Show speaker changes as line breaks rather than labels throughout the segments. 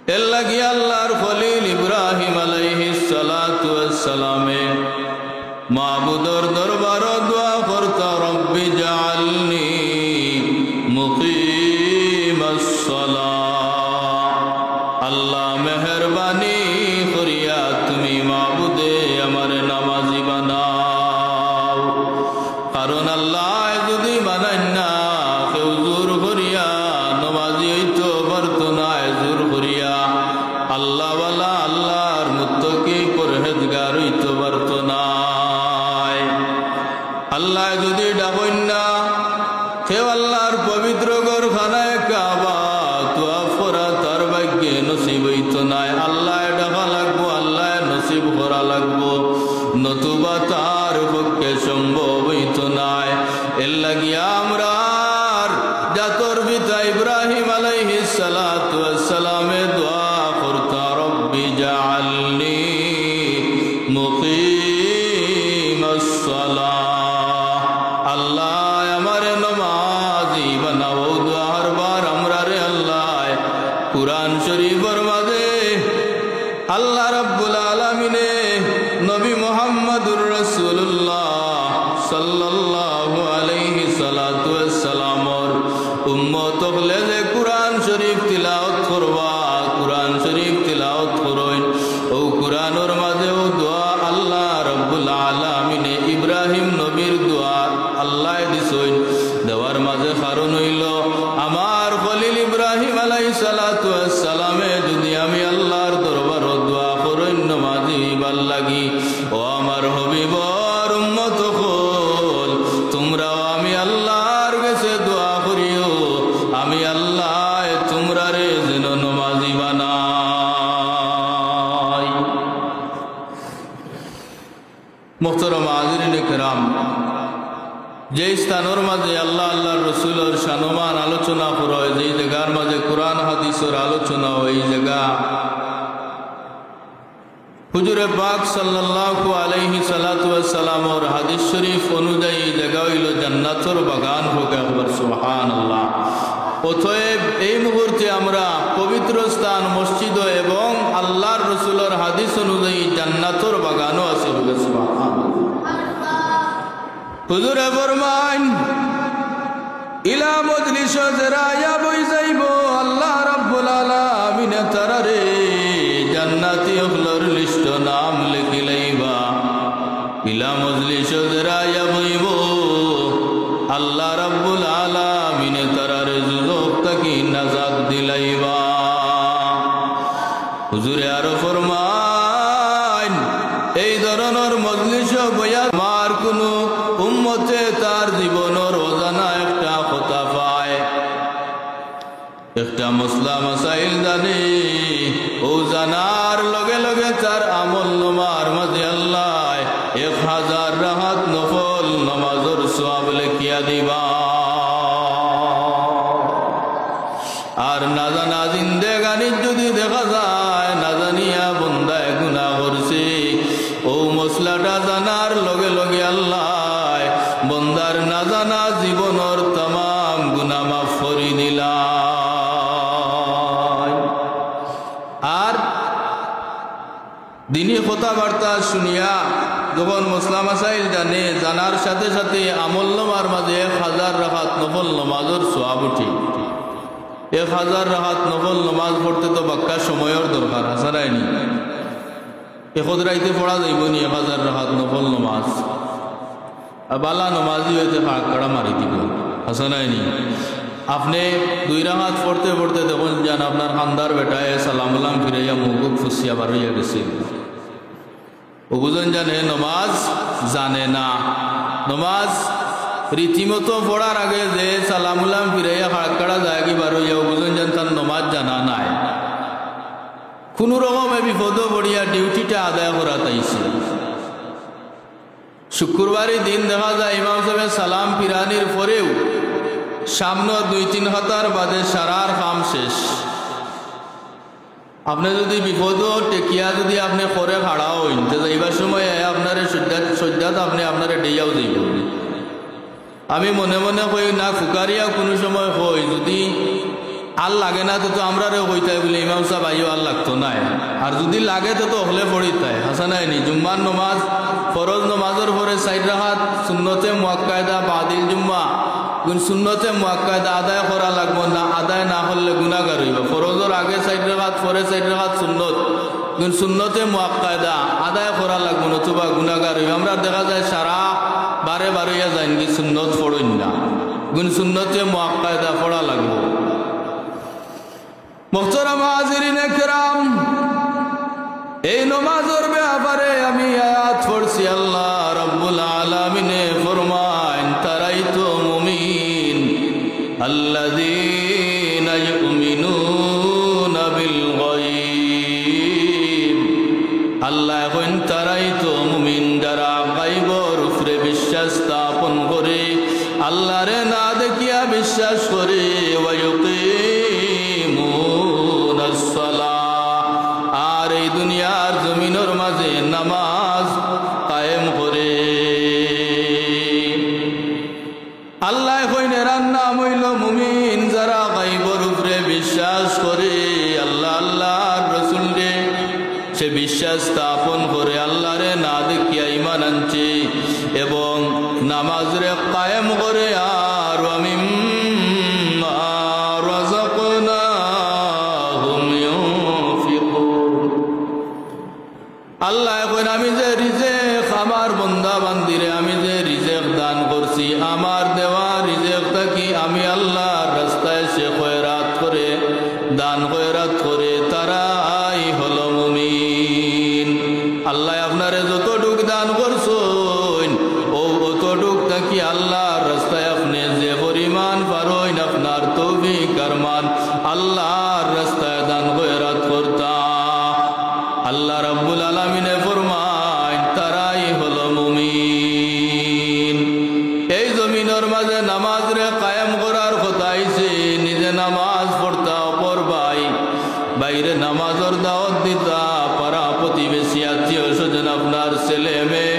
এর লাগি আল্লাহর খলিল ইব্রাহিম আলাইহিস সালাতু ওয়াস সালামে মাবুদর দরবার দোয়া করতা রব্বি জাআলনি মুকিমাস সালাহ। আল্লাহ মেহরবানি করিয়া তুমি মাবুদে আমার নামাজি বানাও। কারণ আল্লাহ যদি বানাই না কেউ জোর করিয়া নামাজি হইতো পারত না, জোর করিয়া আল্লাহ ওয়ালা আল্লাহর মুত্তাকি পরহেজগার হইতো পারত না। আল্লাহ যদি ডাকইন না কেউ আল্লাহর পবিত্র ঘরখানায় কাবা তওয়াফ করা তার ভাগ্যে নসিব হইতো না। আল্লাহ ডাকা লাগবো, আল্লাহ নসিব করা লাগবো, নতুবা তার পক্ষে সম্ভব হইতো না। এর লাগিয়া আমরা জাতর পিতা ইব্রাহিম আলাইহিস সালাতু ওয়াস সালামে দোয়া করতা রব্বি জাআলনি মুকিমাস সালাহ। আল্লাহ আমার নামাজি বানাও। দোয়ার বার আমরা রে আল্লাহ কুরআন শরীফের মাঝে আল্লাহ রাব্বুল আলামিনে নবী মুহাম্মদুর রাসূলুল্লাহ সাল্লাল্লাহু আলাইহি সাল্লাতু ওয়াস সালামর উম্মত হলে যে কুরআন শরীফ তিলাওয়াত করবা, কুরআন শরীফ তিলাওয়াত করইন। ও কুরআনের মাঝে ও দোয়া আল্লাহ রাব্বুল আলামিনে ইব্রাহিম নবীর দোয়া আল্লাহ দিছইন। দেওয়ার মাঝে কারণ হইল আমার খলিল ইব্রাহিম আলাইহিস সালাতু ওয়াস সালামে যদি আমি আল্লাহর দরবারে দোয়া করইন নামাজি ভাল লাগি। ও আমার হাবিবর উম্মত হল তোমরাও আমি আল্লাহর কাছে দোয়া করিও আমি আল্লাহ তোমরা রে যেন নামাজি বানাই। মুহতারাম হাজিরিন কিরাম, যে স্থানের মাঝে আল্লাহ আল্লাহর রসুলের শানমান আলোচনা করা হয়, যেই জায়গার মাঝে কোরআন হাদিসের আলোচনা হয়, এই জায়গা হুজুরে পাক সাল্লাল্লাহু আলাইহি সাল্লাতু ওয়াস সালামের হাদিস শরীফ অনুযায়ী এই জায়গা হইল জান্নাতের বাগান হোক। একবার সুবহানাল্লাহ। অতএব এই মুহূর্তে আমরা পবিত্র স্থান মসজিদ এবং আল্লাহর রসুলের হাদিস অনুযায়ী জান্নাতের বাগানও আছে। সুবহানাল্লাহ। হুজুরে ফরমান ইলা মজলিস যারা বই যাইব আল্লাহ রাব্বুল আলামিন তারারে জান্নাতি হলর লিস্ট নাম লিখি লাইবা। ইলা মজলিস যারা বইব আল্লাহ রাব্বুল আলামিন তারারে যুজব তাকি নাজাত দিলাইবা। হুজুরে আরো ফরমান এই ধরনের মজলিস বইয়া মার কোনো উম্মতে তার জীবনের অজানা একটা কথা পায়, একটা মসলা মাসাইল জানে। ও জানার লগে লগে তার আমল নামার মাঝে আল্লাহ 1000 রাহাত নফল নামাজের সওয়াব লিখিয়া দিবা। আর না জানা জিন্দেগানি যদি দেখা যায় না জানিয়া বন্দায় গুনাহ করছে, ও মসলাটা জানার লগে লগে আল্লাহ বন্দার না জানা জীবনের तमाम গুনাহ মাফ করে দিলা। আর দিনী কথাবার্তা শুনিয়া যখন মসলা মাসাইল জানে, জানার সাথে সাথে আমল নামার মাঝে 1000 রাকাত নফল নামাজের সওয়াব উঠে। 1000 রাকাত নফল নামাজ পড়তে তো বাক্কা সময়ের দরকার আছে নাইনি? এখন রাইতে পড়া যাইব নি 1000 রাকাত নফল নামাজ? বালা নমাজি হইতে ফাঁকড়া মারি দিব আছে নাইনি? আপনি 2 রাকাত পড়তে পড়তে দেখুন যান আপনার খানদার বেটায় সালাম আলাম ফিরাইয়া মুখ ফুসিয়া বার হইয়া গেছে। ও বুঝেন জানে নমাজ জানে না। নমাজ রীতিমতো পড়ার আগে যে সালাম আলাম ফিরাইয়া ফাঁকড়া যায় কি বার হইয়া, ও বুঝেন জান তার নমাজ জানা নাই। কোনো রকম বিপদ পড়িয়া ডিউটিটা আদায় করা তাইছে। শুক্রবারে দিন দেখা যায় ইমাম সাহেব সালাম ফিরানির পরেও সামনে 2-3 হাতার বাদে সারার কাম শেষ। আপনি যদি বিপদ টেকিয়া যদি আপনি করে খাড়া হইন যাইবার সময় আপনার সজ্জাত আপনি আপনার ডেইয়াও যাইব। আমি মনে মনে কই না ফুকারিয়া কোনো সময় কই যদি আর লাগে না তো আমরা রে হইতাই বলে ইমাম সাহেব আইও আর লাগতো না আর যদি লাগে তো হলে পড়িতাই হাসা নাইনি জুম্মার নমাজ ফরজ নমাজের পরে 4 রাকাত সুন্নতে মুআক্কাদা বাদিল জুম্মা সুন্নতে মুআক্কাদা আদায় করা লাগবো না আদায় না করলে গুনাহগার হইব ফরজের আগে 4 রাকাত পরে 4 রাকাত সুন্নত সুন্নতে মুআক্কাদা আদায় করা লাগবো নতুবা গুনাহগার হইব আমরা দেখা যায় সারা বারে বারে যায় কি সুন্নত পড়ুন না সুন্নতে মুআক্কাদা পড়া লাগবো মুহতারাম হাজিরিন কিরাম এই নামাজের ব্যাপারে আমি আয়াত পড়ছি আল্লাহ রাব্বুল আলামিন ফরমান তারাইতু মুমিন আল্লাযীনা ইউমিনুনা বিল গায়ব আল্লাহ কইন তারাইতু মুমিন যারা গায়বের উপরে বিশ্বাস স্থাপন করে আল্লাহরে না দেখিয়া বিশ্বাস করে ওয়া ইউকিমুনাস সালাহ আর এই দুনিয়ার জমিনের মাঝে নামাজ কায়েম করে আল্লাহ কইনে নাম হইল মুমিন যারা গায়বের উপরে বিশ্বাস করে আল্লাহ আল্লাহর রাসূলকে সে বিশ্বাস স্থাপন করে আল্লাহরে না দেখিয়া ঈমান আনছে এবং নামাজরে কায়েম করে আর মিম্মা রাযাকনাহুম ইউনফিকুন আল্লাহ এখন আমি যে রিজিক আমার বান্দা বান্দিরে আমি যে রিজিক দান করছি আমার দেওয়া রিজিক কি আমি আল্লাহর রাস্তায় সে খয়রাত করে দান খয়রাত করে তারাই হলো মুমিন আল্লাহ আপনারে যতটুক দান করছেন ও অতটুক কি আল্লাহর রাস্তায় আপনি যে পরিমাণ পারেন আপনার তৌফিক আরমান আল্লাহর রাস্তায় দান খয়রাত করতা আল্লাহ রাব্বুল আলামিনে ফরমায় তারাই হলো মুমিন এই জমিনের মাঝে নামাজ রে কায়েম করার কথা আইছে নিজে নামাজ পড়তা অপর ভাই বাইরে নামাজের দাওয়াত দিতা পাড়া প্রতিবেশী আত্মীয় স্বজন আপনার ছেলে মেয়ে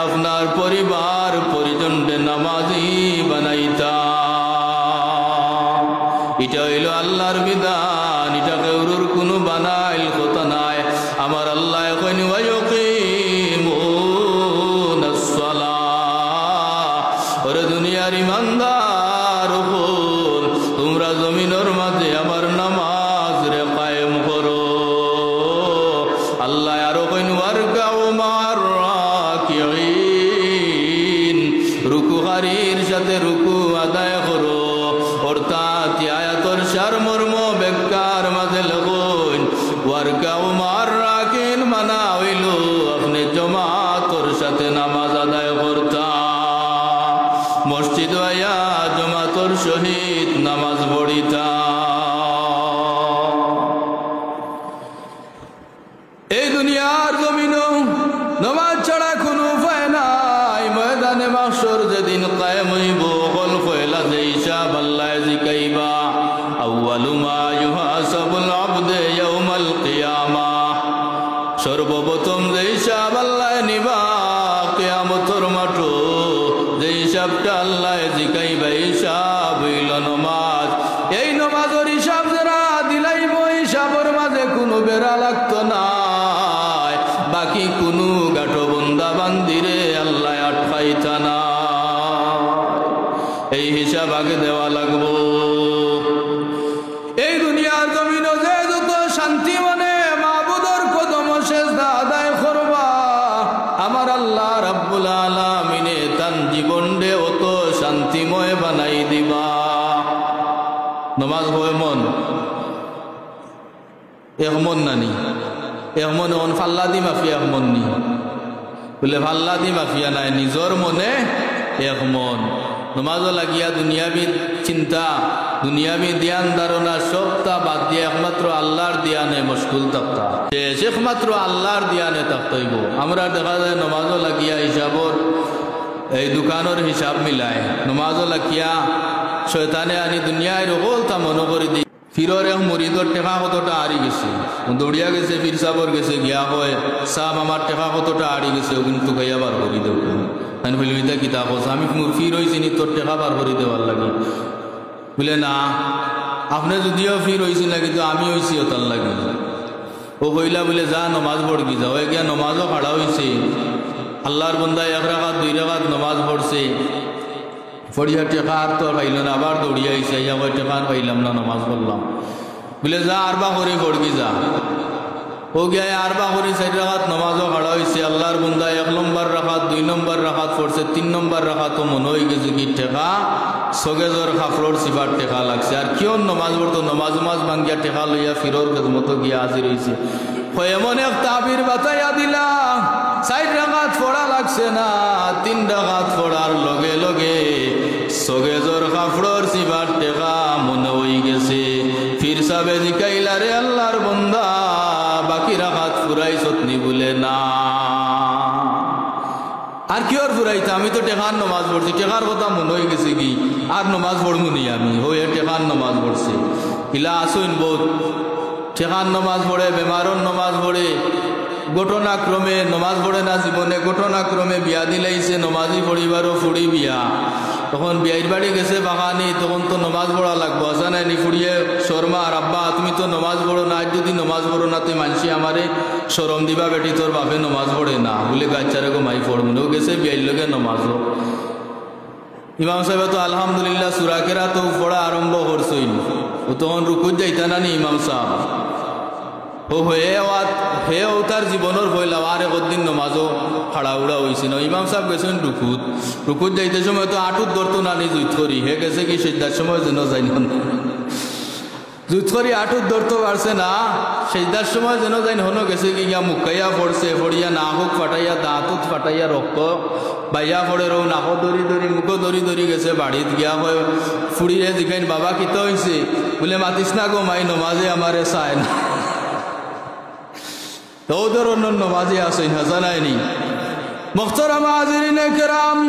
আপনার পরিবার পরিজনকে নামাজি বানাইতা এটা হইল আল্লাহর বিধান এটা কেউর কোনো বানাইল কথা নাই আমার আল্লাহ কইন ওয়া ইউকিমুনাস সালাহ ওরে দুনিয়ার ইমানদার উপর তোমরা জমিনের মাঝে আমার নামাজ রে কায়েম করো আল্লাহ আরো কইন ওয়ারকাউ মার রাকিঈন রুকুকারীর সাথে রুকু আদায় করো অর্থাৎ আয়াতের সারমর্ম ব্যাখ্যার মাঝে লগন ওয়ারকাউ মার রাকিন মানা হইল আপনি জামাতের সাথে নামাজ আদায় করতা মসজিদ আয়া জামাতের সহিত নামাজ পড়িতা এই দুনিয়ার জমিনও নামাজ ছাড়া কোনো উপায় নাই ময়দানে মাহশর যেদিন কায়েম হইব কল কয়লা যে হিসাব আল্লাহ জিকাইবা আউয়ালু মা ইউহাসাবুল আবদে ইয়াউমাল কিয়ামাহ সর্বপ্রথম যে হিসাব আল্লাহ নিবা কিয়ামতের মাঠে যে হিসাবটা আল্লাহ জিকাইবা হিসাব হইল নামাজ এই নামাজের হিসাব যারা দিলাইব হিসাবের মাঝে কোনো বেড়া লাগতো না বাকি কোনো গাঠো বন্দা বান্দিরে আল্লাহ আটকাইতা না এই হিসাব আগে দেওয়া লাগবো এই দুনিয়ার জমিন যে যত শান্তি মানে মাবুদর কদম সেজদা আদায় করবা আমার আল্লাহ রাব্বুল আলামিনে তান জীবনরে অত শান্তিময় বানাই দিবা নামাজ হয় মন এমন নানি এমন অন ফাল্লা দি মাফিয়া মন নি বলে ফাল্লা দি মাফিয়া নাই নিজর মনে এক মন নমাজও লাগিয়া দুনিয়াবি চিন্তা দুনিয়াবি ধ্যান ধারণা সবটা বাদ দিয়ে একমাত্র আল্লাহর ধ্যানে মশগুল থাকতা একমাত্র আল্লাহর ধ্যানে থাকতেইব আমরা দেখা যায় নমাজও লাগিয়া হিসাবর এই দোকানের হিসাব মিলায় নমাজও লাগিয়া শয়তানে আনি দুনিয়ায় রকলতা মনে করে দি ফিরর এক মুরিদর টেকা কতটা আড়ি গেছে দৌড়িয়া গেছে ফির সাবর গেছে গিয়া হয় সাব আমার টেকা কতটা আড়ি গেছে কিন্তু গাইয়া বার করি দেব আমি বলি এটা কিতাব আমি ফির হয়েছি নি তোর টেকা বার করে দেওয়ার লাগে বলে না আপনি যদিও ফির হয়েছি না কিন্তু আমি হয়েছি ওতার লাগে ও কইলা বলে যা নমাজ পড়বি যাও গিয়া নমাজও খাড়া হয়েছে আল্লাহর বন্দায় 1 রাকাত 2 রাকাত নমাজ পড়ছে পড়িয়া টেকা আর তো পাইল না আবার দৌড়িয়া আইসে ইয়া কই টেকা আর পাইলাম না নমাজ পড়লাম বলে যা আরবা করে পড়বি যা ও গিয়া আরবা করে 4 রাকাত নমাজও খাড়া হয়েছে আল্লাহর বন্দায় 1 নম্বর রাকাত 2 নম্বর রাকাত পড়ছে 3 নম্বর রাকাতও মনে হয়ে গেছে কি টেকা সগেজর খাফরোর সিফার টেকা লাগছে আর কেউ নমাজ পড়তো নমাজ ভাঙ্গিয়া টেকা লইয়া ফিরোর মতো গিয়া হাজির হয়েছে এমন এক তাবির বাতাইয়া দিলা 4 রাকাত পড়া লাগছে না 3 রাকাত পড়ার লগে লগে সগেজর খাফরোর সিফার টেকা মনে হয়ে গেছে ফির সাবে জিকাইলা রে আল্লাহর বান্দা বাকি রাকাত ফুরাইছত নি বলে না আর কি আর ফুরাইতা আমি তো টেকার নমাজ পড়ছি টেকার কথা মনে হয়ে গেছে কি আর নমাজ পড়বো নি আমি হয়ে টেকার নমাজ পড়ছি ইলা আসুন বহুত টেকার নমাজ পড়ে বেমারর নমাজ পড়ে ঘটনাক্রমে নমাজ পড়ে না জীবনে ঘটনাক্রমে বিয়া দিলাইছে নমাজি পড়িবারও ফুড়ি বিয়া তখন বিয়ার বাড়ি গেছে বাগানি তখন তো নমাজ পড়া লাগবো আসা নাই নি ফুড়িয়ে শর্মা আর আব্বা তুমি তো নমাজ পড়ো না আজ যদি নমাজ পড়ো না তুই মানসি আমারে শরম দিবা বেটি তোর বাপে নমাজ পড়ে না বলে গাচ্চারে গো মাই পড়বো গেছে বিয়ার লোকে নমাজও ইমাম সাহেব তো আলহামদুলিল্লাহ সুরাকেরা তো পড়া আরম্ভ করছই ও তখন রুকুত যাইতা না নি ইমাম সাহেব ও হে তার জীবনের ভয়লা আর একদিন নমাজও হাড়া উড়া হয়েছিল ইমাম সাহেব গেছেন রুকুত যাইতে সময় তো আটুত ধরতো না নি জুত করি হে গেছে কি সেজদার সময় যেন যাই না জুত করি আটুত ধরতে পারছে না সেজদার সময় যেন যাই হনো গেছে কি গিয়া মুখাইয়া পড়ছে পড়িয়া নাহক ফাটাইয়া দাঁতুত ফাটাইয়া রক্ত বাইয়া পড়ে রো নাহ ধরি ধরি মুখ ধরি ধরি গেছে বাড়িত গিয়া হয় ফুড়িয়ে জিকাইন বাবা কিতো হয়েছে বলে মাতিস না গো মাই নমাজে আমারে চায় না তো ধরনের নমাজে আসেন হাজানায়নি মুহতারাম হাজিরিনে কেরাম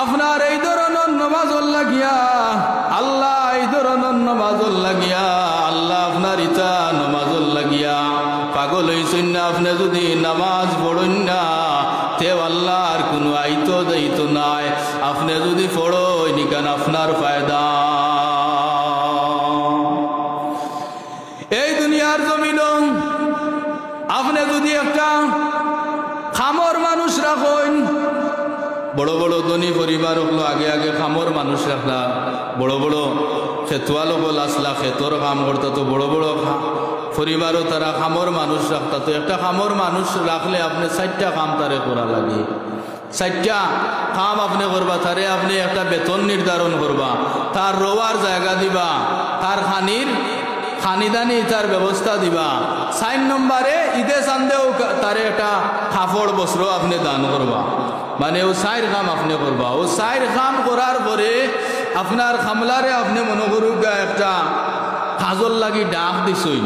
আপনার এই ধরনের নমাজল লাগিয়া আল্লাহ এই ধরনের নমাজল লাগিয়া আল্লাহ আপনার ইতা নমাজল লাগিয়া পাগল হইছেন না আপনি যদি নামাজ পড়েন না তেও আল্লাহর কোনো আইতো দায়িত্ব নাই আপনি যদি পড়ো নিকান আপনার ফায়দা এই দুনিয়ার জমিন আপনি যদি একটা খামর মানুষ রাখেন বড় বড় ধনী পরিবার হলো আগে আগে খামর মানুষ রাখলা বড় বড় খেতুয়া লোক আসলা খেতর কাম করতা তো বড় বড় পরিবারও তারা খামর মানুষ রাখতা তো একটা খামর মানুষ রাখলে আপনি 4টা কাম তারে করা লাগে 4টা কাম আপনি করবা তারে আপনি একটা বেতন নির্ধারণ করবা তার রোয়ার জায়গা দিবা তার খানিদানি তার ব্যবস্থা দিবা 4 নম্বরে ঈদে চান্দেও তারে একটা কাপড় বস্ত্র আপনি দান করবা মানে ও 4 কাম আপনি করবা ও 4 কাম করার পরে আপনার খামলারে আপনি মনে করুক একটা কাজল লাগি ডাক দিছই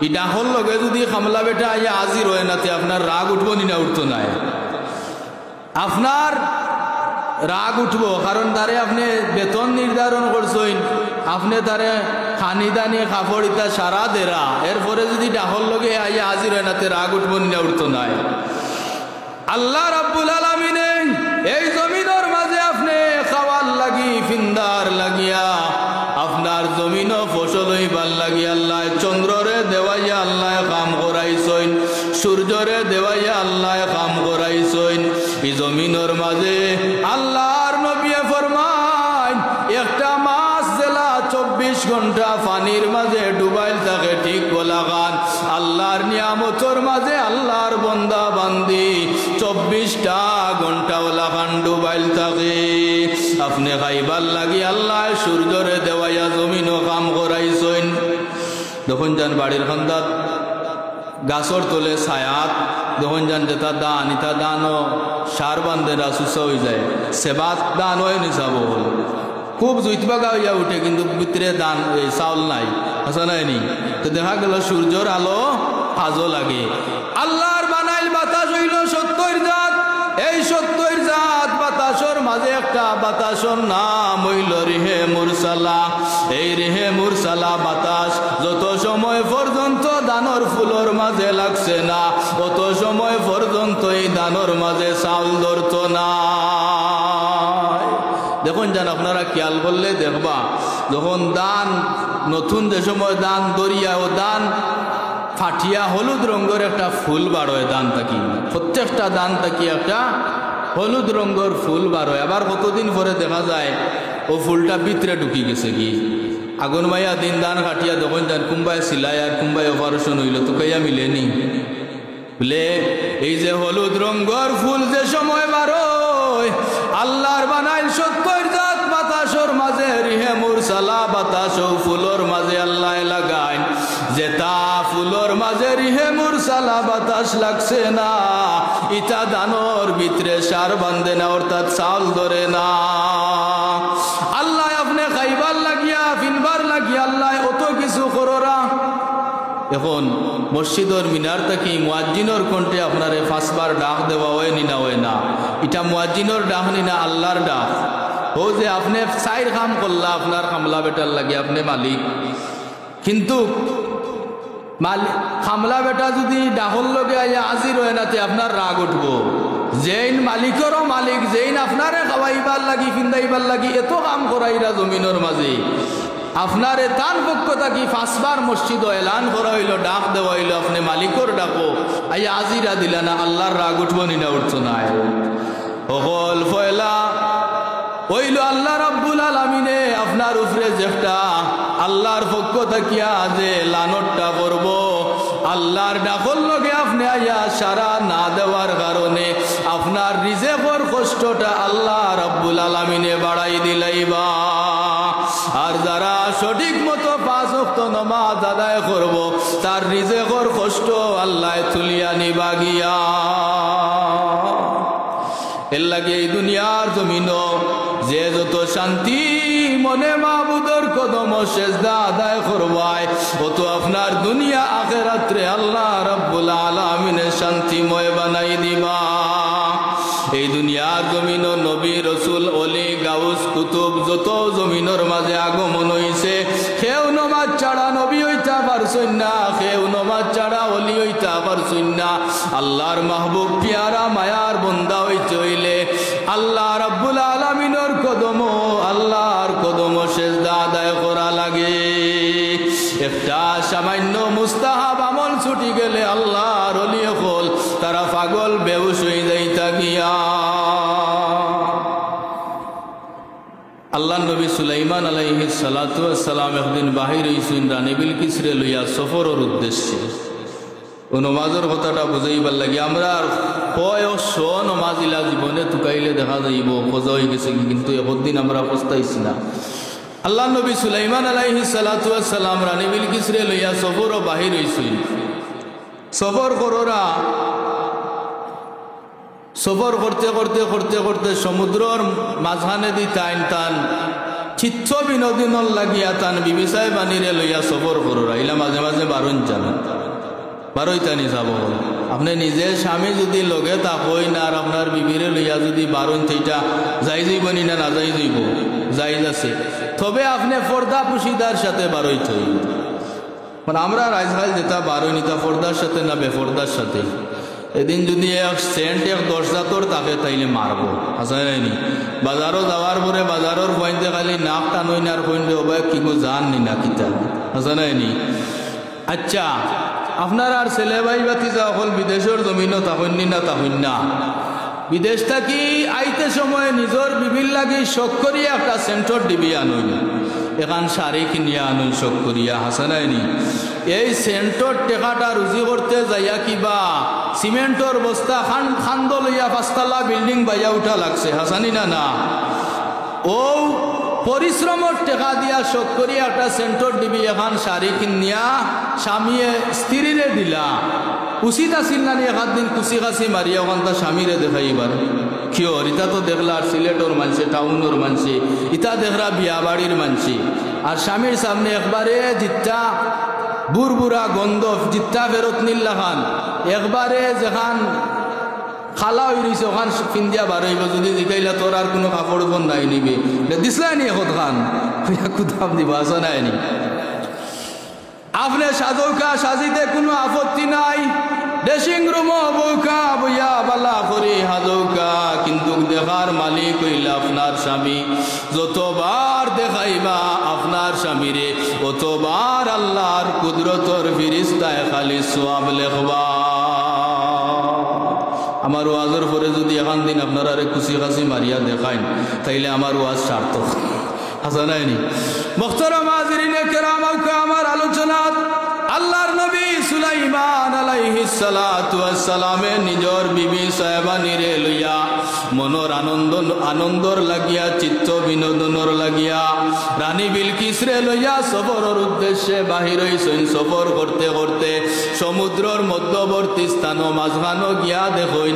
এই ডাকর লগে যদি খামলা বেটা আইয়া হাজির হয় নাতে আপনার রাগ উঠবো নি না উঠতো নাই আপনার রাগ উঠবো কারণ তারে আপনি বেতন নির্ধারণ করছেন আপনি তারে খানিদানি কাপড় ইতা সারা দেরা এরপরে যদি ডাকর লগে আইয়া হাজির হয় নাতে রাগ উঠবো নি না উঠতো নাই আল্লাহ রাব্বুল আলামিনে এই জমিনের মাঝে আপনি খাওয়ার লাগি ফিন্দার লাগিয়া আপনার জমিন ফসল হইবার লাগি আল্লাহ চন্দ্ররে দেওয়াইয়া আল্লাহ কাম করাইছেন সূর্যরে দেওয়াইয়া আল্লাহ কাম করাইছেন এই জমিনের মাঝে আল্লাহর নবী ফরমান একটা মাছ জেলা 24 ঘন্টা পানির মাঝে ডুবাইল থাকে ঠিক বলাগান আল্লাহর নিয়ামতের মাঝে আল্লাহর বান্দা বান্দি 24টা ঘন্টা ওলাগান ডুবাইল থাকে আপনি খাইবার লাগি আল্লাহ সূর্যরে দেওয়াইয়া জমিনও কাম করাইছেন যখন যান বাড়ির খান্দাত গাছর তোলে ছায়াত যখন যান যেটা দান ইটা দানও সার বান্ধেরা সুসা হয়ে যায় সেবাত দান হয় নিচাব খুব জুইতবাগা হইয়া উঠে কিন্তু ভিতরে দান চাউল নাই আসা নাইনি তো দেখা গেল সূর্যর আলো কাজও লাগে আল্লাহর বানাইল বাতাস হইল 70 জাত এই 70 জাত বাতাসর মাঝে একটা বাতাসর নাম হইল রিহে মুরসালা এই রিহে মুরসালা বাতাস যত সময় পর্যন্ত দানর ফুলর মাঝে লাগছে না তত সময় পর্যন্ত এই দানর মাঝে চাউল ধরতো না দেখুন যান আপনারা খেয়াল করলে দেখবা যখন দান নতুন যে সময় দান দরিয়া ও দান ফাটিয়া হলুদ রঙের একটা ফুল বার হয় দান থাকি, প্রত্যেকটা দান থাকি একটা হলুদ রঙের ফুল বার হয়। আবার কতদিন পরে দেখা যায় ও ফুলটা ভিতরে ঢুকি গেছে কি আগুন মাইয়া দিন দান কাটিয়া তখন যান কুম্বায় সিলাই আর কুম্বায় অপারেশন হইল তো কাইয়া মিলেনি বলে এই যে হলুদ রঙের ফুল যে সময় বার হয় আল্লাহর বানাইল 70 জাত বাতাসর মাঝে রিহে মুরসালা বাতাস ও ফুলর মাঝে আল্লাহ লাগায় যে তা ফুলর মাঝে রিহে মুরসালা বাতাস লাগছে না ইটা দানর ভিতরে সার বান্ধে না অর্থাৎ চাল ধরে না। আল্লাহ আপনি খাইবার লাগিয়া ফিনবার লাগিয়া আল্লাহ অত কিছু করোরা। এখন মসজিদর মিনার থেকে মুয়াজ্জিনর কণ্ঠে আপনারে 5 বার ডাক দেওয়া হয় নি না হয় না, এটা মুয়াজ্জিনর ডাক নি না আল্লাহর ডাক। ও যে আপনি 4 কাম করলা আপনার কামলা বেটার লাগে আপনি মালিক, কিন্তু কামলা বেটা যদি ডাকর লগে আইয়া হাজির হয় না আপনার রাগ উঠবো। যেইন মালিকেরও মালিক যেইন আপনারে খাওয়াইবার লাগি ফিন্দাইবার লাগি এত কাম করাইরা জমিনের মাঝে আপনারে তার পক্ষ থাকি 5 বার মসজিদ এলান করা হইল ডাক দেওয়া হইল আপনি মালিকর ডাকো আইয়া আজিরা দিলা না আল্লাহর রাগ উঠবো নি না উঠছো না। হল ফয়লা হইল আল্লাহ রাব্বুল আলামিনে আপনার উপরে যেটা আল্লাহর পক্ষ থাকিয়া যে লানতটা করব আল্লাহর ডাকর লগে আপনি আইয়া সারা না দেওয়ার কারণে আপনার রিজেকের কষ্টটা আল্লাহ রাব্বুল আলামিনে বাড়াই দিলাইবা। আর যারা সঠিক মতো 5 ওয়াক্ত নামাজ আদায় করব তার রিজেকের কষ্ট আল্লাহ তুলিয়া নিবা গিয়া। এর লাগে এই দুনিয়ার জমিনও যে যত শান্তি মনে মাবুদর কদম সেজদা আদায় করবায় অত আপনার দুনিয়া আখিরাতে আল্লাহ রাব্বুল আলামিনের শান্তিময় বানাই দিবা। এই দুনিয়ার জমিন নবী রসুল অলি গাউস কুতুব যত জমিনের মাঝে আগমন হইছে কেউ নমাজ ছাড়া নবী হইতা পারছই না, কেউ নমাজ ছাড়া অলি হইতা পারছই না। আল্লাহর মাহবুব পিয়ারা মায়ার বন্দা হইতে হইলে আল্লাহ রাব্বুল আলামিনের কদম আল্লাহর কদম সেজদা আদায় করা লাগে। একটা সামান্য মুস্তাহাব আমল ছুটি গেলে আল্লাহর ওলি হল তারা পাগল বেহুশ হয়ে যাইতা গিয়া। আল্লাহ নবী সুলাইমান আলাইহিস সালাতু ওয়াস সালাম একদিন বাহির হইছেন রানী বিলকিসরে লইয়া সফরের উদ্দেশ্যে। ও নমাজের কথাটা বুঝাইবার লাগে আমরা কয় নমাজিলা জীবনে তুকাইলে দেখা যাইব খোঁজা হয়ে গেছে কিন্তু একদিন আমরা পস্তাইছি না। আল্লাহ নবী সুলাইমান আলাইহিস সালাতু ওয়াস সালাম রানী বিলকিসরে লইয়া সফর বাহির হইছেন। সফর করোরা সফর করতে করতে করতে করতে সমুদ্রর মাঝখানে দি টান চিত্ত বিনোদন লাগিয়া টান বিবিসায় বানিরে লইয়া সফর করোরা ইলা মাঝে মাঝে বারণ জানা বারোইতানি যাব। আপনি নিজে স্বামী যদি লগে তাকই না আর আপনার বিবিরে লইয়া যদি বারণ সেইটা যাই যাইব নি না যাই যাইব যাই আছে, তবে আপনি পর্দা পুশিদার সাথে বারোইত হইব। মানে আমরা রাজহাল যেটা বারোই নিতা পর্দার সাথে না বেপর্দার সাথে। এদিন যদি এক সেন্ট 10 জাতর তাকে তাইলে মারবো আসা নাইনি। বাজারও যাওয়ার পরে বাজারের পয়েন্টে খালি নাক টানই না আর পয়েন্টে ওবাই কি গো জান নি না কিতা আসা নাইনি। আচ্ছা আপনার আর ছেলে ভাই বাতিজা হল বিদেশের জমিনও তাহন নি না তাহন না, বিদেশ থাকি আইতে সময় নিজের বিবির লাগি শখ করিয়া একটা সেন্টর ডিবি আনুন এখান শাড়ি কিনিয়া আনুন শখ করিয়া হাসানায়নি। এই সেন্টর টেকাটা রুজি করতে যাইয়া কিবা সিমেন্টর বস্তা খান্দ লইয়া 5 তলা বিল্ডিং বাইয়া উঠা লাগছে হাসানি না না। ও পরিশ্রমের টেকা দিয়া শখ করিয়া একটা সেন্টর ডিবি এখন শাড়ি কিনিয়া স্বামীয়ে স্ত্রীরে দিলা উচিত আসিল না এক দিন কুচি কাছি মারিয়া ওখান তার স্বামীরে দেখাইবার কিয় ইটা তো দেখলা আর সিলেটর মানছে টাউনের মানছে ইটা দেখরা বিয়া বাড়ির মানছে আর স্বামীর সামনে একবারে জিত্তা বুড়বুড়া গন্ধ জিত্তা ফেরত নিল্লা খান একবারে যেখান খালা হয়ে রয়েছে ওখান ফিন্দিয়া বার হইব যদি জিকাইলা তোর আর কোনো কাপড় বন নাই নিবে দিসলাই নি এখন খান কুদাম দিবা আসা নাইনি। আপনি সাজৌকা সাজিতে কোনো আপত্তি নাই, ড্রেসিং রুম বউকা বইয়া বালা করি হাজৌকা, কিন্তু দেখার মালিক হইল আপনার স্বামী। যতবার দেখাইবা আপনার আসামিরে অতবার আল্লাহর কুদরতর ফিরিস্তায় খালি সওয়াব লেখবা। আমার ওয়াজের পরে যদি এখন দিন আপনারা আরে খুশি খাসি মারিয়া দেখাইন তাইলে আমার ওয়াজ সার্থক হাসা নাইনি। মুহতারাম হাজিরিনে কেরাম, আমার আলোচনা আল্লাহর নবী সুলাইমান আলাইহিস সালাতু ওয়াস সালামে নিজর বিবি সাহেবানিরে লইয়া মনর আনন্দর লাগিয়া চিত্ত বিনোদনর লাগিয়া রানী বিলকিসরে লইয়া সফরের উদ্দেশ্যে বাহির হইছেন। সফর করতে করতে সমুদ্রের মধ্যবর্তী স্থান মাঝখানো গিয়া দেখুন,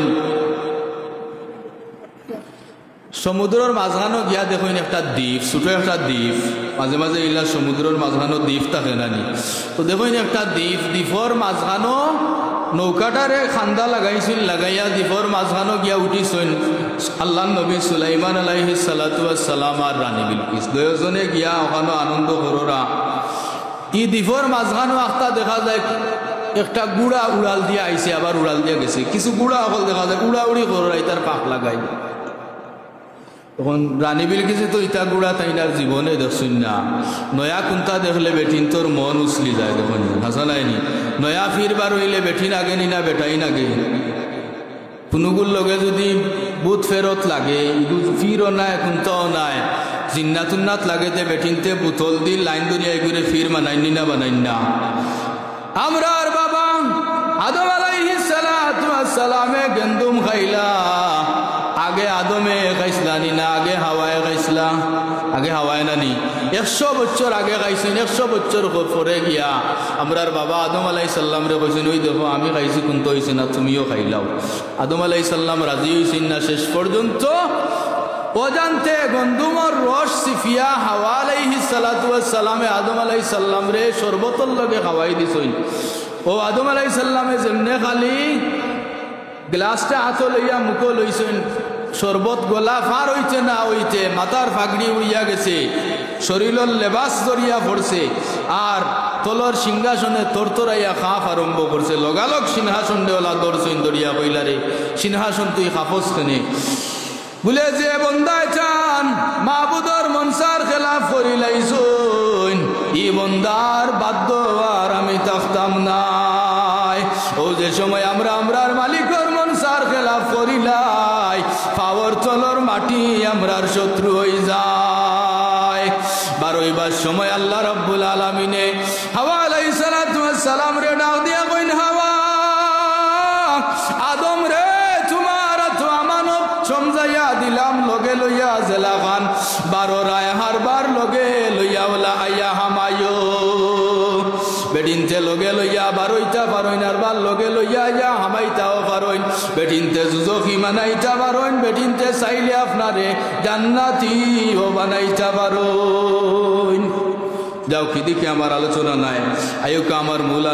সমুদ্রের মাঝখানো গিয়া দেখুন একটা দ্বীপ, ছোট একটা দ্বীপ। মাঝে মাঝে ইলা সমুদ্রের মাঝখানো দ্বীপ থাকে নানি, তো দেখুন একটা দ্বীপ, দ্বীপর মাঝখানো নৌকাটারে খান্দা লাগাইছিল, লাগাইয়া দ্বীপর মাঝখানো গিয়া উঠিছেন আল্লাহ নবী সুলাইমান আলাইহিস সালাতু ওয়াস সালাম আর রানী বিলকিস দুজনে গিয়া ওখানে আনন্দ কররা। ই দ্বীপর মাঝখানো একটা দেখা যায় একটা গুড়া উড়াল দিয়ে আইছে, আবার উড়াল দিয়ে গেছে। কিছু গুড়া অকল দেখা যায় উড়াউড়ি কররাই তার পাক লাগাই। তখন রানী বিলকিসে তো ইটা গুড়া তাইনার জীবনে দেখছুন না। নয়া কুন্তা দেখলে বেটিন তোর মন উছলি যায়, দেখুন হাসা নাইনি। নয়া ফিরবার হইলে বেঠিন আগে নি না বেটাইন আগে। পুনুগুর লগে যদি বুধ ফেরত লাগে, ফিরও নাই কুন্তাও নাই, জিন্নাতুন্নাত লাগেতে বেঠিনতে বুতল দি লাইন দরিয়ায় ঘুরে ফির বানাইনি না বানাইন না। আমরা আর বাবা আদম আলাইহিস সালাতু ওয়াস সালামে গেন্দুম খাইলা, আগে আদমে খাইছিলানি না আগে হাওয়ায় খাইছিলা? আগে হাওয়ায় নানি 100 বছর আগে খাইছেন। 100 বছর পরে গিয়া আমরার বাবা আদম আলাইহিস সালাম রে কইছেন ওই দেখো আমি খাইছি কিন্তু হইছে না, তুমিও খাইলাও। আদম আলাইহিস সালাম রাজি হইছেন না, শেষ পর্যন্ত অজান্তে গন্ধুমর রস সিফিয়া হাওয়া আলাইহিস সালাতু ওয়াস সালামে আদম আলাইহিস সালাম রে শরবতর লগে খাওয়াই দিছেন। ও আদম আলাইহিস সালামে যেমনে খালি গ্লাসটা হাতে লইয়া মুখো লইছেন, শরবত গোলা ফার হইতে না হইতে মাথার ফাগড়ি উড়িয়া গেছে, শরীরের লেবাস জড়িয়া পড়ছে, আর তলর সিংহাসনে তরতরাইয়া খাপ আরম্ভ করছে। লগালগ সিংহাসন দেওয়ালা দর্শন দরিয়া কইলারে সিংহাসন তুই খাপস কেনে বলে যে বন্দায় চান মাহবুদর মনসার খেলাফ করিলাইছুন, ই বন্দার বাধ্য আর আমি থাকতাম নাই। ও যে সময় আমরার মালিকর মনসার খেলাফ করিলাই, পাওয়ার তলর মাটি আমরার শত্রু হয়ে যায়। বারোইবার সময় আল্লাহ রাব্বুল আলামিনে হাওয়া আলাইহিস সালাতু ওয়াস সালাম রে ডাক দিয়া কইন, হাওয়া আদম রে তোমার তো আমানত সমঝাইয়া দিলাম, লগে লইয়া জেলা খান 12 রায় হারবার লগে লইয়া ওলা আইয়া হামায়ো বেডিনতে লগে লইয়া 12টা 12 নারবার লগে লইয়া ইয়া হামাইতাও পারইন, বেডিনতে জুজকি মানাইতা পারইন, বেডিনতে চাইলে আপনারে জান্নাতি ও বানাইতা পারইন। যাও কি দিকে আমার আলোচনা নাই, আয়ুকা আমার মূল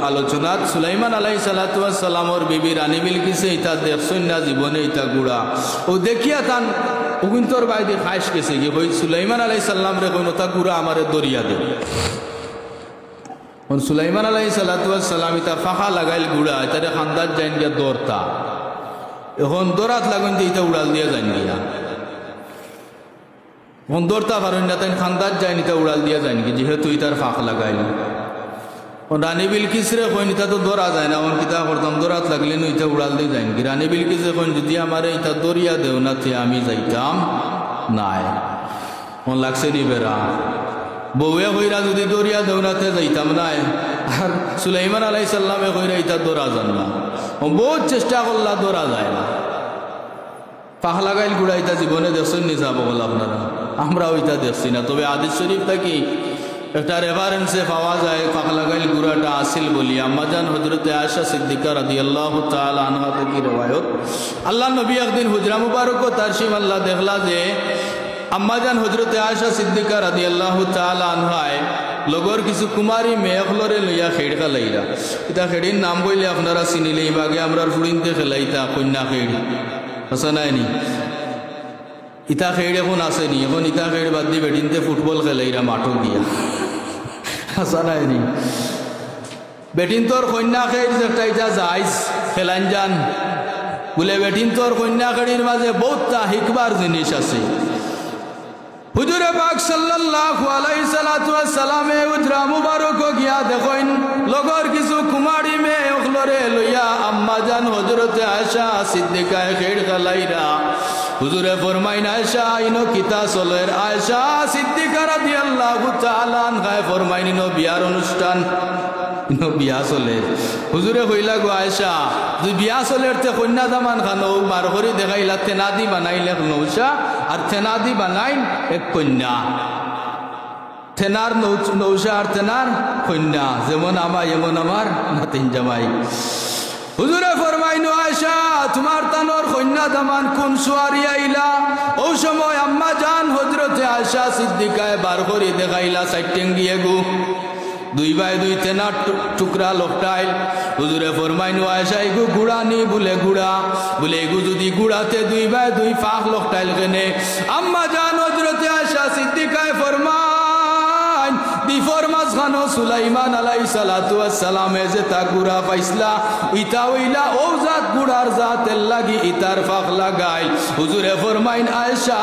আলোচনা সুলাইমান আলাইহিস সালাতু ওয়াস সালামর বিবি রানী বিলকিসে ইতা দেখছই না জীবনে ইতা গুড়া ও দেখিয়া তান উগুন্তর বাইদি খাইস গেছে কি হই সুলাইমান আলাইহিস সালাম রে কইনো তা গুড়া আমারে দরিয়া দে। সুলাইমান আলাইহিস সালাতু ওয়াস সালাম ইতা ফাঁকা লাগাইল গুড়া তারে খান্দাত যাইন গিয়া দৌড়তা, এখন দৌড়াত লাগুন ইতা উড়াল দিয়া যাইন গিয়া দৌড়তা পারেন না, তাই খান্দাত যায়নি তা উড়াল দিয়া যায়নি যেহেতু ইতার ফাঁক লাগাইল। রানী বিলকিসরে কইন ইতা তো দৌড়া যায় না, আমার কিতা করতাম দৌড়াত লাগলে নো ইতা উড়াল দিয়ে যায়নি। রানী বিলকিসরে কইন যদি আমার ইতা দরিয়া দেও না তে আমি যাইতাম নাই, মন লাগছে নি বেড়া বউয়ে কইরা যদি দরিয়া দেও না তে যাইতাম নাই। আর সুলাইমান আলাইহিস সালামে কইরা ইতা দৌড়া যান না, বহুত চেষ্টা করলা দৌড়া যায় না। পাখ লাগাইল গুড়া ইতা জীবনে দেখছেন নি যাব বল আপনারা, আমরা ওইটা দেখছি না। তবে হাদিস শরীফ থাকি একটা রেফারেন্সে পাওয়া যায় পাখ লাগাইল গুড়াটা আসিল বলি। আম্মাজান হযরতে আয়েশা সিদ্দিকা রাদিয়াল্লাহু তাআলা আনহা থেকে রওয়ায়াত, আল্লাহ নবী একদিন হুজরা মুবারক তারশিম আল্লাহ দেখলা যে আম্মাজান হযরতে আয়েশা সিদ্দিকা রাদিয়াল্লাহু তাআলা আনহায় লগর কিছু কুমারী মেয়েগুলোরে লইয়া খেড় খেলাইরা। এটা খেড়ির নাম বইলে আপনারা চিনিলেই বাগে আমরা ফুড়িনতে খেলাইতা কন্যা খেড় আসা নাইনি। ইতা খেড় এখন আসেনি, এখন ইতা খেড় বাদ দিয়ে বেটিনতে ফুটবল খেলাইরা মাঠো গিয়া আসা নাইনি। বেটিন তোর কন্যা খেড় একটা ইটা যাইস খেলান যান বলে বেটিন তোর কন্যা খেড়ির মাঝে বহুতটা শিখবার জিনিস আছে। হুজুরে পাক সাল্লাল্লাহু আলাইহি সাল্লাতু ওয়াস সালামে উজরা মুবারক গিয়া দেখেন লগর কিছু কুমারী মেয়ে ওখলরে লইয়া আম্মা জান হযরতে আয়েশা সিদ্দিকায়ে খেড় খালাইরা হুজুরে ফরমাইন আয়েশা ইনো কিতা চলের আয়েশা সিদ্দিকা রাদিয়াল্লাহু তাআলা আনহা ফরমাইন ইনো বিয়ার অনুষ্ঠান ইনো বিয়া চলে হুজুরে কইলা গো আয়েশা তুই বিয়া চলের তে কন্যা দামান খানো মার করি দেখাইলা তেনাদি বানাইলে নৌশা আর তেনাদি বানাইন এক কন্যা তেনার নৌশা আর তেনার কন্যা যেমন আমার এমন আমার নাতিন জামাই হুজুরে ফরমাইনো আয়েশা তোমার তানোর কন্যা দামান কোন সুয়ারি আইলা ও সময় আম্মা জান হযরতে আয়েশা সিদ্দিকায়ে বার করে দেখাইলা সাইটেন গিয়ে গো দুই বাই দুই তেনার টুকরা লোকটাইল হুজুরে ফরমাইনো আয়েশা এগু গুড়া নি বলে গুড়া বলে এগু যদি গুড়াতে দুই বাই দুই ফাঁক লোকটাইল কেনে আম্মা জান হযরতে আয়েশা সিদ্দিকায়ে ফরমাইন দিফর মাঝখানো সুলাইমান আলাইহিস সালাতু ওয়াস সালামে যে তা গুড়া পাইছলা ইতা হইলা ও জাত গুড়ার জাতের লাগি ইতার ফাঁক লাগাই হুজুরে ফরমাইন আয়েশা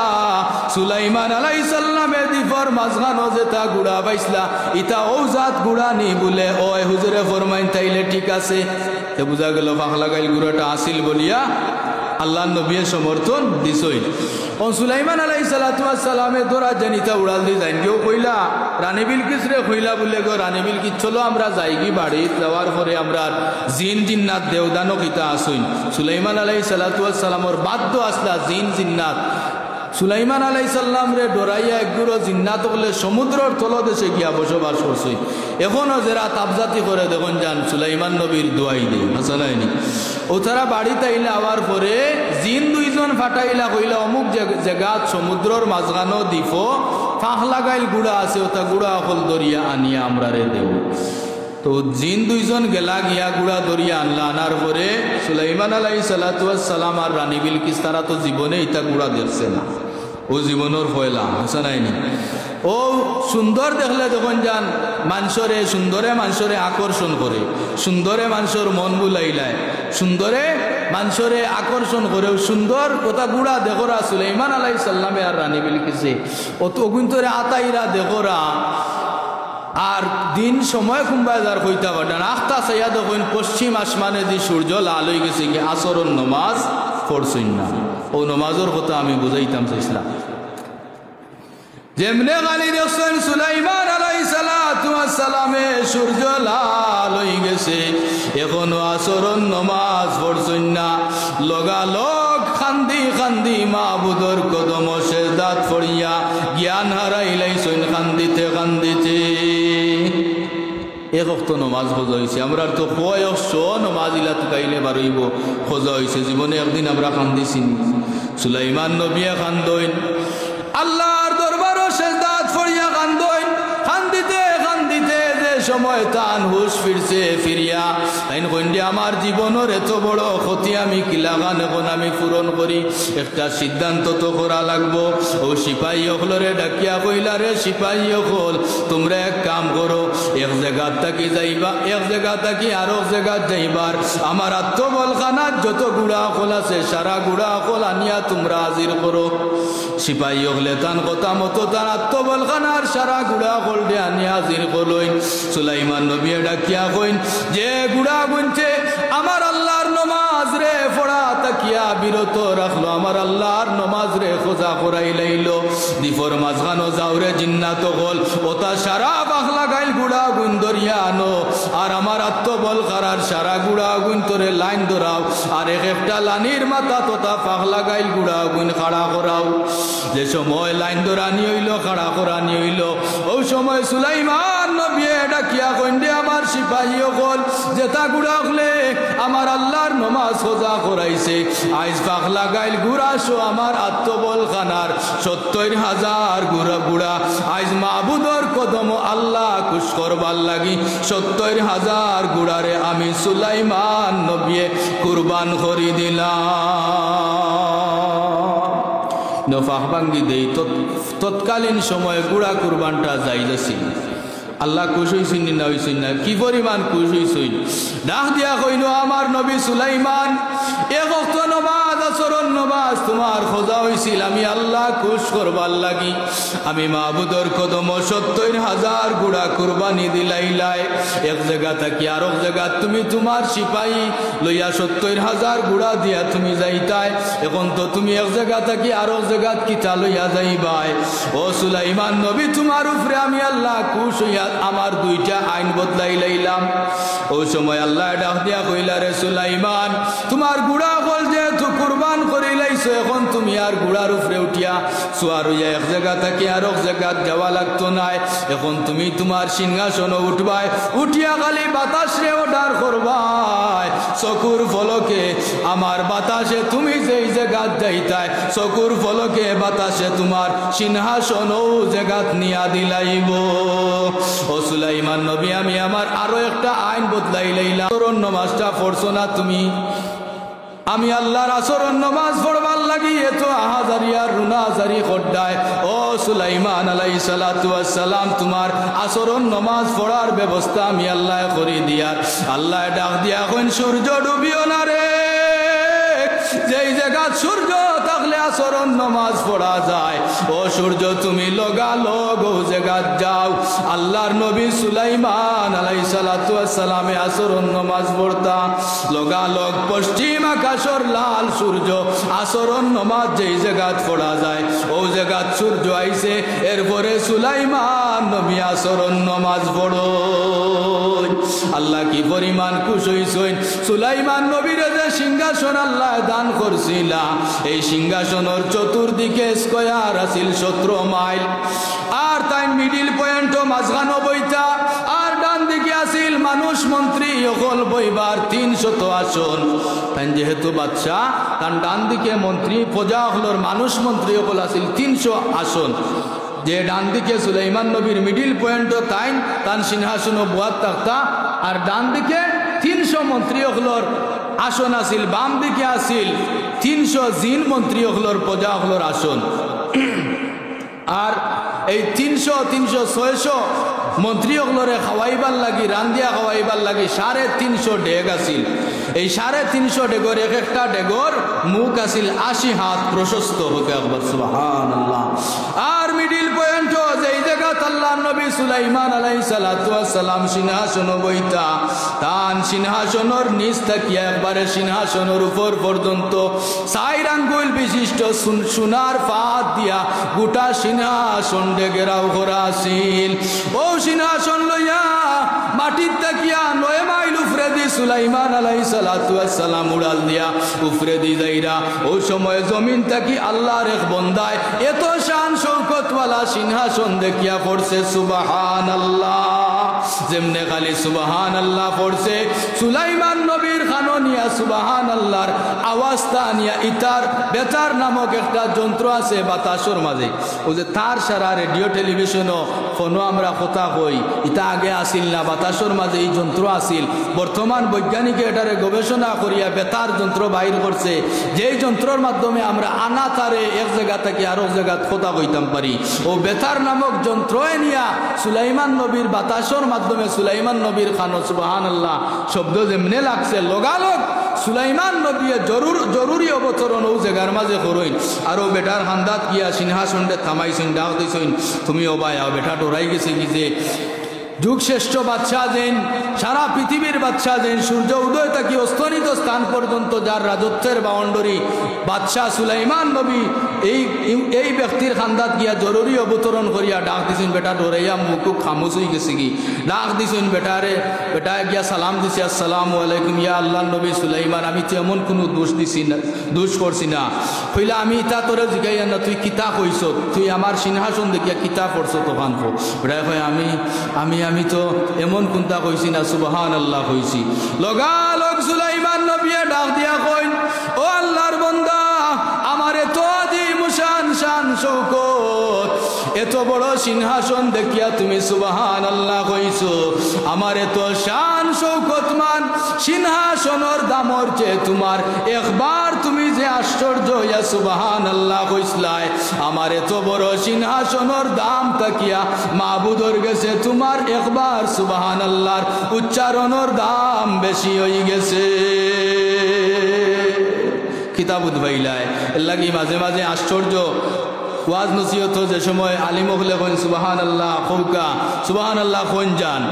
সুলাইমান আলাইহিস সালামে দিফর মাঝখানো যে তা গুড়া পাইছলা ইতা ও জাত গুড়া নি বলে ওই হুজুরে ফরমাইন তাইলে ঠিক আছে তে বুঝা গেল ফাঁক লাগাইল গুড়াটা আসিল বলিয়া আল্লাহ নবীর সমর্থন দিছই ও সুলাইমান আলাইহিস সালাতু ওয়াস সালামে দরা জানিতা উড়াল দি যাইন কেউ কইলা রানী বিলকিস রে কইলা বলে গো রানী বিলকিস চলো আমরা যাইগি বাড়ি যাওয়ার পরে আমরা জিন জিন্নাত দেওদানো কিতা আসুন সুলাইমান আলাইহিস সালাতু ওয়াস সালামর বাদ্য আসলা জিন জিন্নাত সুলাইমান আলাইহিস সালাম রে ডরাইয়া একগুলো জিন্নাত বলে সমুদ্রের তলদেশে গিয়া বসবাস করছে এখনো যারা তাবজাতি করে দেখুন যান সুলাইমান নবীর দোয়াই দেয় আসলাইনি ও তারা বাড়িতে আইলে আবার পরে জিন দুইজন ফাটাইলা কইলা অমুক জায়গাত সমুদ্রের মাঝখানো দ্বীপ ফাঁক লাগাইল গুড়া আছে ওটা গুড়া অকল দরিয়া আনিয়া আমরা রে দেব তো জিন দুইজন গেলা গিয়া গুড়া দরিয়া আনলা আনার পরে সুলাইমান আলাইহিস সালাতু ওয়াস সালাম আর রানী বিলকিস তারা তো জীবনে ইটা গুড়া দেখছে না ও জীবনের ফয়লা হাসানাইনি ও সুন্দর দেখলে যখন যান মানুষরে সুন্দরে মানুষরে আকর্ষণ করে সুন্দরে মানুষের মন বুলাইলায় সুন্দরে মানুষরে আকর্ষণ করে সুন্দর কথা গুড়া দেখোরা সুলাইমান আলাইহিস সালামে আর রানী বিলকিসে ও তো অগুন্তরে আতাইরা দেখোরা আর দিন সময় কুম্বাজার কইতা পাঠান আখতা সাইয়া দেখুন পশ্চিম আসমানে দি সূর্য লাল হয়ে গেছে কি আসরন নমাজ পড়ছই না ও নমাজের কথা আমি বুঝাইতাম চাইছিলাম যেমনে গালি দেখছেন সুলাইমান আলাইহিস সালাতু ওয়াস সালামে সূর্য লাল হয়ে গেছে এখনো আসরন নমাজ পড়ছই না লগালগ খান্দি খান্দি মাবুদর কদম সেজদাত পড়িয়া জ্ঞান হারাইলাইছেন খান্দিতে খান্দিতে এক ওয়াক্ত নমাজ খোঁজা হয়েছে আমরা তো কয়েকশ নমাজ ইলাত গাইলে বারইব খোঁজা হয়েছে জীবনে একদিন আমরা কান্দিছি সুলাইমান নবিয়া কান্দইন আল্লাহর দরবারও সেজদাত পড়িয়া কান্দইন কান্দিতে কান্দিতে যে সময় তান হুশ ফিরছে ফিরিয়া তাইন কইন্ডে আমার জীবনের এত বড় ক্ষতি আমি কিলাগান এখন আমি পূরণ করি একটা সিদ্ধান্ত তো করা লাগবো ও সিপাহী হলরে ডাকিয়া কইলা রে সিপাহী হল তোমরা এক কাম করো এক জায়গা থাকি যাইবা এক জায়গা থাকি আরো জায়গা যাইবার আমার আত্মবলখানার যত গুড়া হল আছে সারা গুড়া হল আনিয়া তোমরা হাজির করো সিপাহী হলে তান কথা মতো তার আত্মবলখানার সারা গুড়া হল ডে আনিয়া হাজির করলইন সুলাইমান নবী ডাকিয়া কইন যে গুড়া গুনছে আমার আল্লাহর নমাজ রে পড়া তাকিয়া বিরত রাখলো আমার আল্লাহর নমাজ রে খোঁজা করাই লাইলো দিফর মাঝখানো যাওরে জিন্নাত হল ওটা সারা বাখলা গাইল গুড়া গুন দরিয়া আনো আর আমার আত্মবল কারার সারা গুড়া গুন তোরে লাইন ধরাও আর এক একটা লানির মাথা তোতা পাখলা গাইল গুড়া গুন খাড়া করাও যে সময় লাইন ধরানি হইল খাড়া করানি হইল ওই সময় সুলাইমান নবী ডাকিয়া কইন্ডে আমার সিপাহী হল যেটা গুড়া হলে আমার আল্লাহর নমাজ খোঁজা করাইছে আইজ পাখলা গাইল গুড়াশো আমার আত্মবল খানার ৭০,০০০ গুড়া গুড়া আইজ মাহবুদর কদম আল্লাহ খুশ করবার লাগি ৭০,০০০ গুড়ারে আমি সুলাইমান নবী কুরবান করি দিলাম নফাহ ভাঙ্গি দেই তৎকালীন সময়ে গুড়া কুরবানটা যাইতেছিল আল্লাহ খুশ হইছেন না হইছেন না? কি পরিমাণ খুশ হইছেন! ডাক দিয়া কইল আমার নবী সুলাইমান, এক ওয়াক্ত নামাজ আসরন নামাজ তোমার খোঁজা হইছিল আমি আল্লাহ খুশ করবার লাগি। আমি মাহবুদর কদম 70,000 গুড়া কুরবানি দিলাইলাই। এক জায়গা থাকি আর এক জায়গা তুমি তোমার সিপাহী লইয়া 70,000 গুড়া দিয়া তুমি যাইতাই। এখন তো তুমি এক জায়গা থাকি আর এক জায়গা কিতা লইয়া যাইবাই। ও সুলাইমান নবী তোমার উপরে আমি আল্লাহ খুশ হইয়া আমার 2টা আইন বদলাই লাইলাম। ওই সময় আল্লাহ ডাক দিয়া কইলা রে সুলাইমান, তোমার গুড়া হল যেহেতু কুরবান করে লাইছো, এখন তুমি আর গুড়ার উপরে উঠিয়া সোয়ার হইয়া এক জায়গা থাকি আর এক জায়গা যাওয়া লাগতো নাই। এখন তুমি তোমার সিংহাসন উঠবাই, উঠিয়া খালি বাতাসে অর্ডার করবাই। চকুর ফলকে আমার বাতাসে তুমি যেই জায়গা যাইতাই চকুর ফলকে বাতাসে তোমার সিংহাসন ও জায়গাত নিয়া দিলাইব। ও সুলাইমান নবী আমি আমার আরো একটা আইন বদলাই লাইলাম। আসরন নামাজটা পড়ছো না তুমি? আমি আল্লাহর আসরন নামাজ পড়বার লাগি এত আহাজারি আর রুনাজারি খড্ডায়। ও সুলাইমান আলাইহিস সালাতু ওয়াস সালাম তোমার আসরন নামাজ পড়ার ব্যবস্থা আমি আল্লাহ করে দিয়ার। আল্লাহ ডাক দিয়া কইন সূর্য ডুবিও না রে, যেই জায়গা সূর্য থাকলে আসরন নামাজ পড়া যায় ও সূর্য তুমি লগালগ ও জায়গা যাও। আল্লাহর নবী সুলাইমান আলাইহিস সালাতু ওয়াস সালামে আসরন নামাজ পড়তা লগালগ পশ্চিম আকাশের লাল সূর্য আসরন নামাজ যেই জায়গা পড়া যায় ও জায়গা সূর্য আইছে। এরপরে সুলাইমান নবী আসরন নামাজ পড়ো। আল্লাহ কি পরিমাণ খুশ হইছেন! সুলাইমান নবীর যে সিংহাসন আল্লাহ দান করছিল এই সিংহাসনের চতুর্দিকে স্কয়ার আছিল 17 মাইল, আর তাই মিডিল পয়েন্টও মাঝখানো বইতা, আর ডান দিকে আছিল মানুষ মন্ত্রী সকল বইবার 300 আসন। তাই যেহেতু বাদশাহ তার ডান দিকে মন্ত্রী প্রজা হলর মানুষ মন্ত্রী সকল আছিল 300 আসন। যে ডান দিকে সুলাইমান নবীর মিডিল পয়েন্ট তাই তার সিংহাসন বুয়াত থাকতা, আর ডান দিকে 300 মন্ত্রী হলর আসন আছিল, বাম দিকে আছিল 300 জিন মন্ত্রী হলর প্রজা হলর আসন। আর এই 300, 600 মন্ত্রী হলরে খাওয়াইবার লাগি রান্দিয়া খাওয়াইবার লাগি 350 ডেগ আছিল। এই 350 ডেগর এক একটা ডেগর মুখ আছিল 80 হাত প্রশস্ত। হোক একবার সুবহানাল্লাহ। আর মিডিল পয়েন্ট যেই জায়গা আল্লাহর নবী সুলাইমান আলাইহিস সালাতু ওয়াস সালাম সিংহাসন বইতা, তান সিংহাসনের নিচ থাকিয়া একবারে সিংহাসনের উপর পর্যন্ত 4 আঙ্গুল বিশিষ্ট সোনার পাত দিয়া গোটা সিংহাসন ঘেরাও করা আছিল। ও সিংহাসন লইয়া মাটির তাকিয়া 9 মাইল উপরে দি সুলাইমান আলাইহিস সালাতু ওয়াস সালাম উড়াল দিয়া উপরে দি যাইরা। ওই সময় জমিন থাকি আল্লাহর এক বন্দায় এত শান শৌকত ওয়ালা সিংহাসন দেখিয়া পড়ছে সুবহানাল্লাহ। যেমনে খালি সুবহানাল্লাহ পড়ছে সুলাইমান নবীর খানো নিয়া সুবহানাল্লাহর আওয়াজটা নিয়া ইতার বেতার নামক একটা যন্ত্র আছে বাতাসের মাঝে, ও যে তার সারা রেডিও টেলিভিশনও ফোনও আমরা কথা কই, ইটা আগে আসিল না, বাতাসের মাঝে এই যন্ত্র আসিল। বর্তমান বৈজ্ঞানিকে এটারে গবেষণা করিয়া বেতার যন্ত্র বাইর করছে, যেই যন্ত্রের মাধ্যমে আমরা আনা তারে এক জায়গা থেকে আরো জায়গা কথা কইতাম পারি। ও বেতার নামক যন্ত্রয়ে নিয়া সুলাইমান নবীর বাতাসের মাধ্যমে সুলাইমান নবীর খানো সুবহানাল্লাহ শব্দ যেমনে লাগছে লগালগ সুলাইমান নবী জরুরি অবতরণ ও জায়গার মাঝে করইন। আর ও বেটার হান্দাত গিয়া সিংহাসনটা থামাইছেন, ডাক দিছেন তুমি ও ভাই বেটা ডরাই গেছে কি যে যুগ শ্রেষ্ঠ বাদশাহ যেন সারা পৃথিবীর বাদশাহ যেন সূর্য উদয় থাকি অস্তনিত স্থান পর্যন্ত যার রাজত্বের বাউন্ডারি বাদশাহ সুলাইমান নবী এই ব্যক্তির খান্দাত গিয়া জরুরি অবতরণ করিয়া ডাক দিছেন বেটা ডরাইয়া মুখ খামোশ হয়ে গেছে কি, ডাক দিছেন বেটারে, বেটা গিয়া সালাম দিছে আসসালামু আলাইকুম ইয়া আল্লাহ নবী সুলাইমান, আমি তো এমন কোনো দোষ দিছি না, দোষ করছি না। কইলা আমি ইতা তোরে জিগাইয়া না তুই কিতা কইছ, তুই আমার সিংহাসন দেখিয়া কিতা পড়ছ তখন কো। বেটা কয় আমি আমি তো এমন কোনটা কইছি না, সুবহানাল্লাহ কইছি। লগালগ সুলাইমান নবী ডাক দিয়া কইন ও আল্লাহর বান্দা, আমার এত আজিম শান শৌকত এত বড় সিংহাসন দেখিয়া তুমি সুবহানাল্লাহ কইছো, আমার এত শান শৌকত মান সিংহাসনের দামর চেয়ে তোমার একবার তুমি যে আশ্চর্য ইয়া সুবহানাল্লাহ কইসলাই আমার এত বড় সিংহাসনের দাম তাকিয়া মাবুদর গেছে তোমার একবার সুবহানাল্লাহর উচ্চারণের দাম বেশি হয়ে গেছে কিতাবুত বাইলায় লাগি মাঝে মাঝে আশ্চর্য ওয়াজ নসিহত যে সময় আলিম হলে কোন সুবহানাল্লাহ কৌকা সুবহানাল্লাহ কোন যান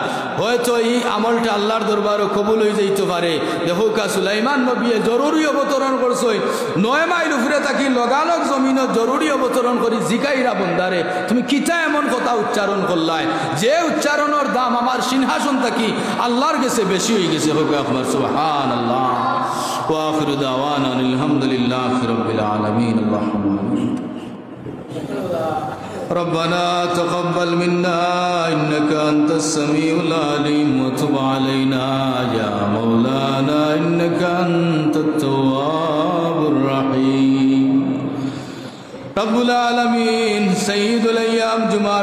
হয়তো এই আমলটা আল্লাহর দরবারে কবুল হয়ে যাইতে পারে দেখো কা সুলাইমান নবী জরুরি অবতরণ করছই 9 মাইল উপরে থাকি লগালগ জমিনত জরুরি অবতরণ করি জিকাইরা বন্দারে তুমি কিতা এমন কথা উচ্চারণ করলাই যে উচ্চারণের দাম আমার সিংহাসন থাকি আল্লাহর কাছে বেশি হয়ে গেছে হোক আপনার সুবহানাল্লাহ ওয়া আখিরু দাওয়ানা আলহামদুলিল্লাহি রাব্বিল আলামিন আল্লাহুম্মা ربنا تقبل منا إنك أنت السميع العليم وتب علينا يا مولانا إنك أنت التواب الرحيم رب العالمين سيد الأيام جمعة